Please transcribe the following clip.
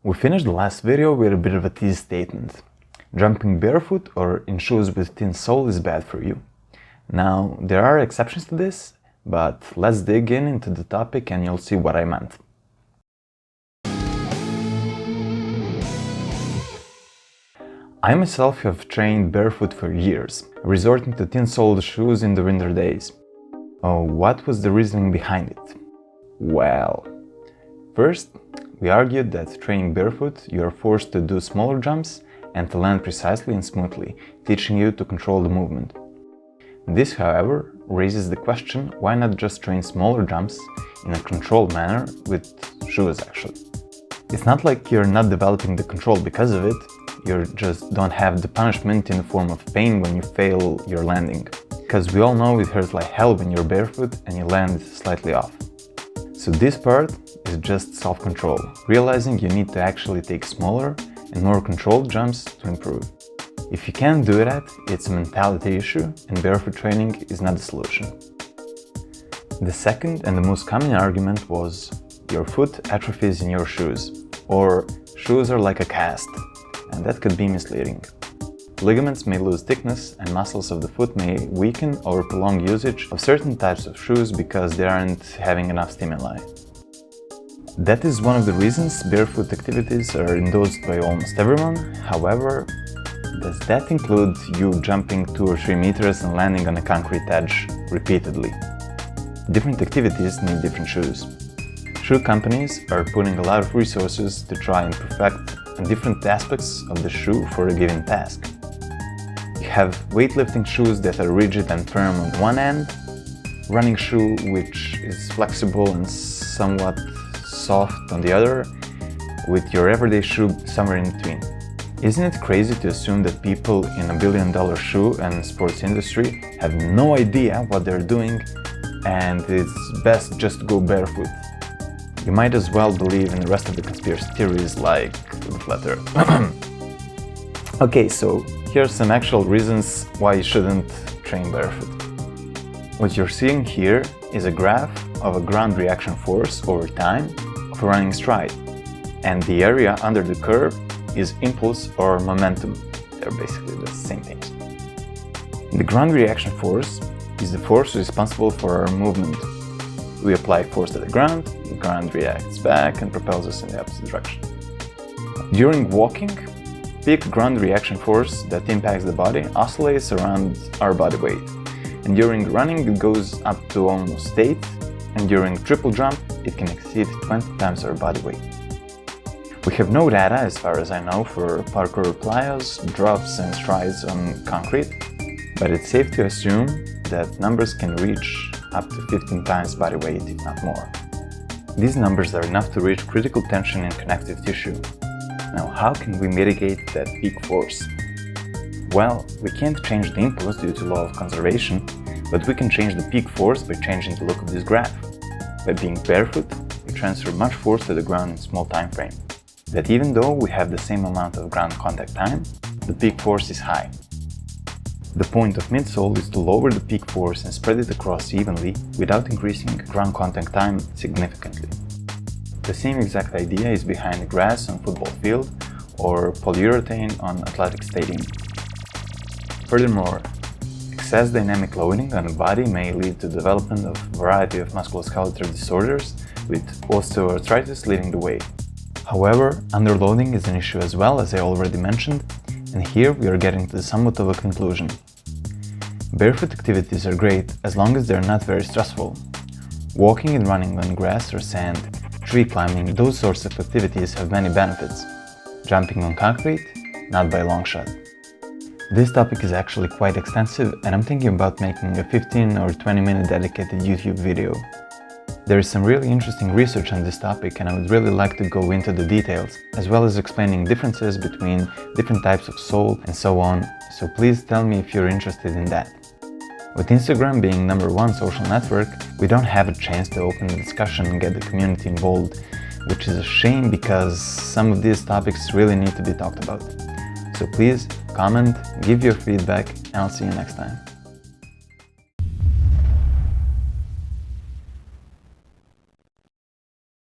We finished the last video with a bit of a tease statement. Jumping barefoot or in shoes with thin sole is bad for you. Now, there are exceptions to this, but let's dig into the topic and you'll see what I meant. I myself have trained barefoot for years, resorting to thin-soled shoes in the winter days. Oh, what was the reasoning behind it? Well, first, we argued that training barefoot, you are forced to do smaller jumps and to land precisely and smoothly, teaching you to control the movement. This, however, raises the question, why not just train smaller jumps in a controlled manner with shoes actually? It's not like you're not developing the control because of it, you just don't have the punishment in the form of pain when you fail your landing. Because we all know it hurts like hell when you're barefoot and you land slightly off. So this part is just self-control, realizing you need to actually take smaller and more controlled jumps to improve. If you can't do that, it's a mentality issue and barefoot training is not the solution. The second and the most common argument was your foot atrophies in your shoes, or shoes are like a cast. And that could be misleading. Ligaments may lose thickness and muscles of the foot may weaken over prolonged usage of certain types of shoes because they aren't having enough stimuli. That is one of the reasons barefoot activities are endorsed by almost everyone. However, does that include you jumping 2 or 3 meters and landing on a concrete edge repeatedly? Different activities need different shoes. Shoe companies are putting a lot of resources to try and perfect different aspects of the shoe for a given task. You have weightlifting shoes that are rigid and firm on one end, running shoe which is flexible and somewhat soft on the other, with your everyday shoe somewhere in between. Isn't it crazy to assume that people in a billion-dollar shoe and sports industry have no idea what they're doing and it's best just to go barefoot? You might as well believe in the rest of the conspiracy theories like the flat earth. Okay, so here are some actual reasons why you shouldn't train barefoot. What you're seeing here is a graph of a ground reaction force over time of a running stride. And the area under the curve is impulse or momentum. They're basically the same things. The ground reaction force is the force responsible for our movement. We apply force to the ground reacts back and propels us in the opposite direction. During walking, peak ground reaction force that impacts the body oscillates around our body weight. And during running it goes up to almost 8, and during triple jump it can exceed 20 times our body weight. We have no data, as far as I know, for parkour plyos, drops and strides on concrete, but it's safe to assume that numbers can reach up to 15 times body weight, if not more. These numbers are enough to reach critical tension in connective tissue. Now, how can we mitigate that peak force? Well, we can't change the impulse due to law of conservation, but we can change the peak force by changing the look of this graph. By being barefoot, we transfer much force to the ground in a small time frame. That even though we have the same amount of ground contact time, the peak force is high. The point of midsole is to lower the peak force and spread it across evenly without increasing ground contact time significantly. The same exact idea is behind grass on football field or polyurethane on athletic stadium. Furthermore, excess dynamic loading on the body may lead to the development of a variety of musculoskeletal disorders, with osteoarthritis leading the way. However, underloading is an issue as well, as I already mentioned, and here we are getting to somewhat of a conclusion. Barefoot activities are great as long as they're not very stressful. Walking and running on grass or sand, tree climbing, those sorts of activities have many benefits. Jumping on concrete, not by a long shot. This topic is actually quite extensive and I'm thinking about making a 15 or 20 minute dedicated YouTube video. There is some really interesting research on this topic and I would really like to go into the details, as well as explaining differences between different types of sole and so on, so please tell me if you're interested in that. With Instagram being #1 social network, we don't have a chance to open the discussion and get the community involved, which is a shame because some of these topics really need to be talked about. So please comment, give your feedback, and I'll see you next time.